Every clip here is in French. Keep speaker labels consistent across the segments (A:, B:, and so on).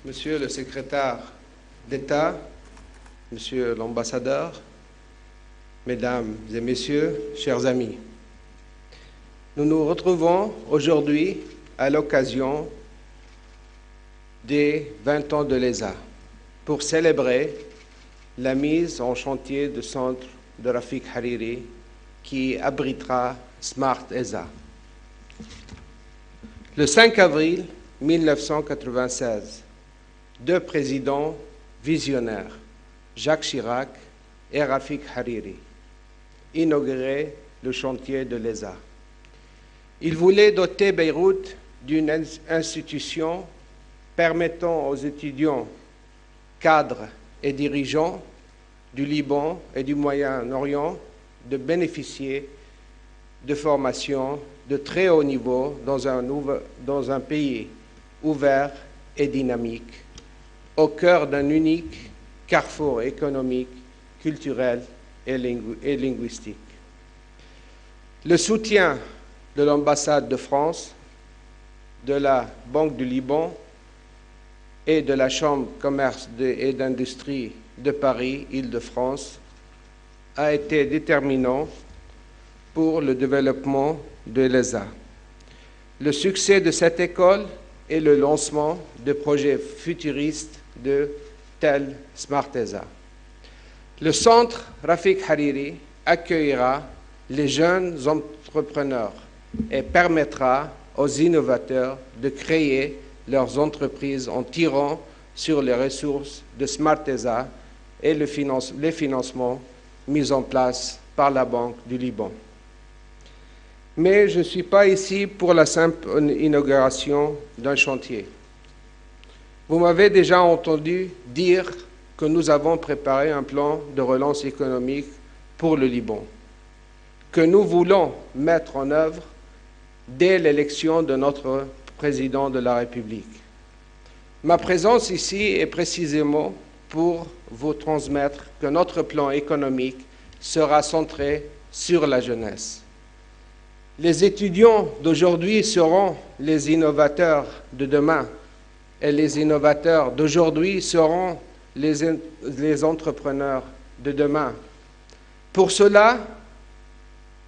A: Monsieur le secrétaire d'État, Monsieur l'ambassadeur, Mesdames et Messieurs, chers amis, nous nous retrouvons aujourd'hui à l'occasion des 20 ans de l'ESA pour célébrer la mise en chantier du centre de Rafik Hariri qui abritera Smart ESA. Le 5 avril 1996, deux présidents visionnaires, Jacques Chirac et Rafik Hariri, inauguraient le chantier de l'ESA. Ils voulaient doter Beyrouth d'une institution permettant aux étudiants, cadres et dirigeants du Liban et du Moyen-Orient de bénéficier de formations de très haut niveau dans un pays ouvert et dynamique, au cœur d'un unique carrefour économique, culturel et linguistique. Le soutien de l'ambassade de France, de la Banque du Liban et de la Chambre de commerce et d'industrie de Paris, Île-de-France, a été déterminant pour le développement de l'ESA. Le succès de cette école est le lancement de projets futuristes de tel Smart ESA. Le centre Rafik Hariri accueillera les jeunes entrepreneurs et permettra aux innovateurs de créer leurs entreprises en tirant sur les ressources de Smart ESA et les financements mis en place par la Banque du Liban. Mais je ne suis pas ici pour la simple inauguration d'un chantier. Vous m'avez déjà entendu dire que nous avons préparé un plan de relance économique pour le Liban, que nous voulons mettre en œuvre dès l'élection de notre président de la République. Ma présence ici est précisément pour vous transmettre que notre plan économique sera centré sur la jeunesse. Les étudiants d'aujourd'hui seront les innovateurs de demain et les innovateurs d'aujourd'hui seront les entrepreneurs de demain. Pour cela,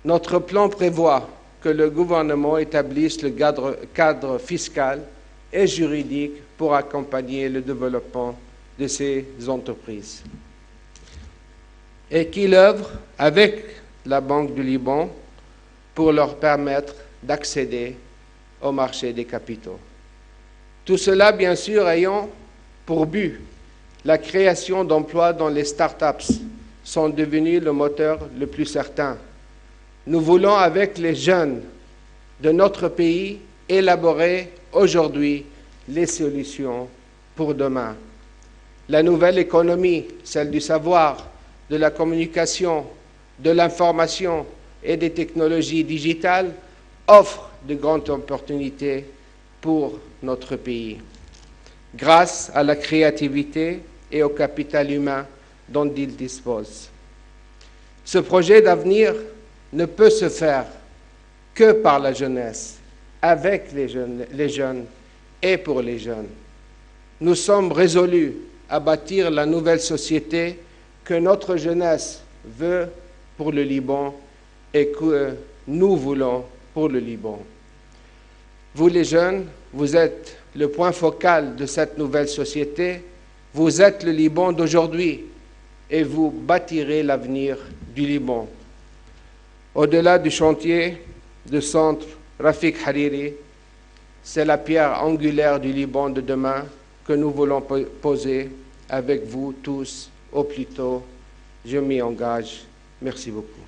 A: notre plan prévoit que le gouvernement établisse le cadre fiscal et juridique pour accompagner le développement de ces entreprises et qu'il œuvre avec la Banque du Liban pour leur permettre d'accéder au marché des capitaux. Tout cela, bien sûr, ayant pour but la création d'emplois dont les start-up sont devenus le moteur le plus certain. Nous voulons, avec les jeunes de notre pays, élaborer aujourd'hui les solutions pour demain. La nouvelle économie, celle du savoir, de la communication, de l'information et des technologies digitales, offre de grandes opportunités pour notre pays, grâce à la créativité et au capital humain dont il dispose. Ce projet d'avenir ne peut se faire que par la jeunesse, avec les jeunes et pour les jeunes. Nous sommes résolus à bâtir la nouvelle société que notre jeunesse veut pour le Liban et que nous voulons pour le Liban. Vous les jeunes, vous êtes le point focal de cette nouvelle société, vous êtes le Liban d'aujourd'hui et vous bâtirez l'avenir du Liban. Au-delà du chantier du centre Rafik Hariri, c'est la pierre angulaire du Liban de demain que nous voulons poser avec vous tous au plus tôt. Je m'y engage. Merci beaucoup.